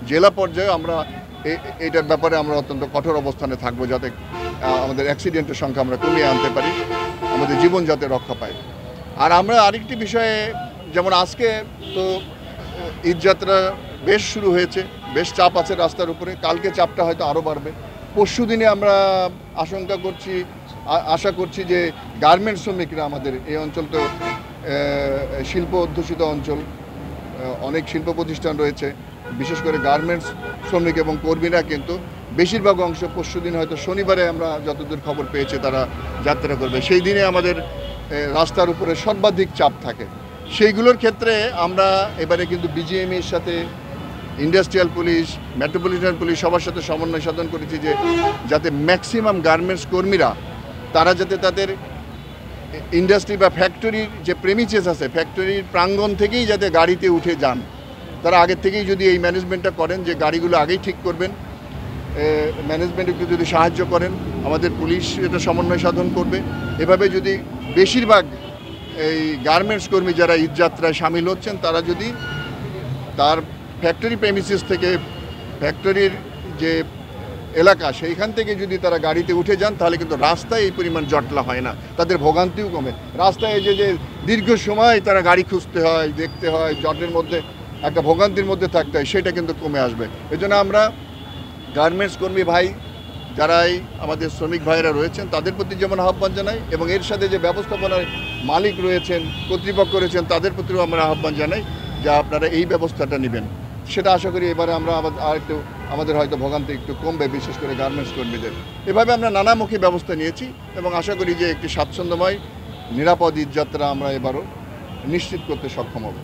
জেলা পর্যায়ে আমরা এইটার ব্যাপারে আমরা অত্যন্ত কঠোর অবস্থানে থাকবো, যাতে আমাদের অ্যাক্সিডেন্টের সংখ্যা আমরা কমিয়ে আনতে পারি, আমাদের জীবন যাতে রক্ষা পায়। আর আমরা আরেকটি বিষয়ে, যেমন আজকে তো ঈদযাত্রা বেশ শুরু হয়েছে, বেশ চাপ আছে রাস্তার উপরে, কালকে চাপটা হয়তো আরও বাড়বে। পরশু দিনে আমরা আশা করছি যে গার্মেন্টস শ্রমিকরা, আমাদের এই অঞ্চল তো শিল্প অধ্যুষিত অঞ্চল, অনেক শিল্প প্রতিষ্ঠান রয়েছে, বিশেষ করে গার্মেন্টস শ্রমিক এবং কর্মীরা কিন্তু বেশিরভাগ অংশ পরশু দিন, হয়তো শনিবারে আমরা যতদূর খবর পেয়েছি তারা যাত্রা করবে। সেই দিনে আমাদের রাস্তার উপরে সর্বাধিক চাপ থাকে। সেইগুলোর ক্ষেত্রে আমরা এবারে কিন্তু বিজিএমইর সাথে, ইন্ডাস্ট্রিয়াল পুলিশ, মেট্রোপলিটন পুলিশ সবার সাথে সমন্বয় সাধন করেছি যে যাতে ম্যাক্সিমাম গার্মেন্টস কর্মীরা তারা যাতে তাদের ইন্ডাস্ট্রি বা ফ্যাক্টরির যে প্রেমিসেস আছে, ফ্যাক্টরির প্রাঙ্গণ থেকেই যাতে গাড়িতে উঠে যান। তারা আগের থেকেই যদি এই ম্যানেজমেন্টটা করেন, যে গাড়িগুলো আগেই ঠিক করবেন, ম্যানেজমেন্ট একটু যদি সাহায্য করেন, আমাদের পুলিশ এটা সমন্বয় সাধন করবে। এভাবে যদি বেশিরভাগ এই গার্মেন্টস কর্মী যারা ঈদযাত্রায় সামিল হচ্ছেন, তারা যদি তার ফ্যাক্টরি প্রেমিসেস থেকে, ফ্যাক্টরির যে এলাকা সেইখান থেকে যদি তারা গাড়িতে উঠে যান, তাহলে কিন্তু রাস্তায় এই পরিমাণ জটলা হয় না, তাদের ভোগান্তিও কমে। রাস্তায় যে দীর্ঘ সময় তারা গাড়ি খুঁজতে হয়, দেখতে হয়, জটের মধ্যে একটা ভোগান্তির মধ্যে থাকতে হয়, সেটা কিন্তু কমে আসবে। এজন্য আমরা গার্মেন্টস কর্মী ভাই যারাই আমাদের শ্রমিক ভাইরা রয়েছেন তাদের প্রতি যেমন আহ্বান জানাই, এবং এর সাথে যে ব্যবস্থাপনার মালিক রয়েছেন, কর্তৃপক্ষ রয়েছেন, তাদের প্রতিও আমরা আহ্বান জানাই যে আপনারা এই ব্যবস্থাটা নেবেন। সেটা আশা করি এবারে আমরা আমাদের হয়তো ভোগান্তি একটু কমবে, বিশেষ করে গার্মেন্টস কর্মীদের। এভাবে আমরা নানামুখী ব্যবস্থা নিয়েছি এবং আশা করি যে একটি স্বাচ্ছন্দ্যময় নিরাপদ ঈদযাত্রা আমরা এবারও নিশ্চিত করতে সক্ষম হব।